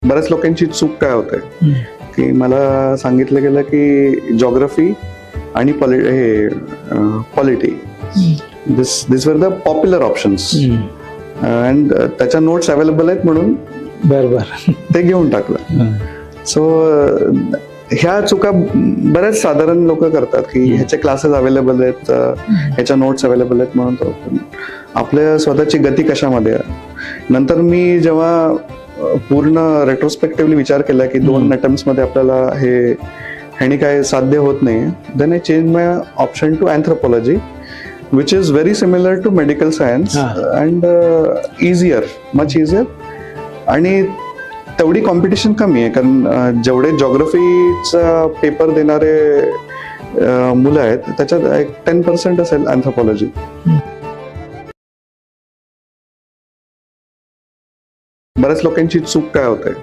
बऱ्याच लोकांची चूक काय होते की मला सांगितलं गेलं की जॉग्राफी आणि polity this were the popular options and त्याच्या नोट्स अवेलेबल आहेत म्हणून बरोबर ते घेऊन टाकलं. सो ह्या चुका बऱ्याच साधारण लोक करतात की ह्याचे क्लासेस अवेलेबल आहेत, ह्याच्या नोट्स अवेलेबल आहेत म्हणून तो आपल्या स्वतःची गती कशामध्ये आहे. नंतर मी जेव्हा पूर्ण रेट्रोस्पेक्टिव्हली विचार केला की 2 अटेम्प्ट्स मध्ये आपल्याला ह्यानी काय साध्य होत नाही, then I change my option to anthropology which is very similar to medical science and much easier आणि तेवढी कॉम्पिटिशन कमी आहे कारण जेवढे जॉग्राफीचा पेपर देणारे मुलं आहेत त्याच्यात एक 10% असेल अँथ्रोपॉलॉजी. बऱ्याच लोकांची चूक काय होते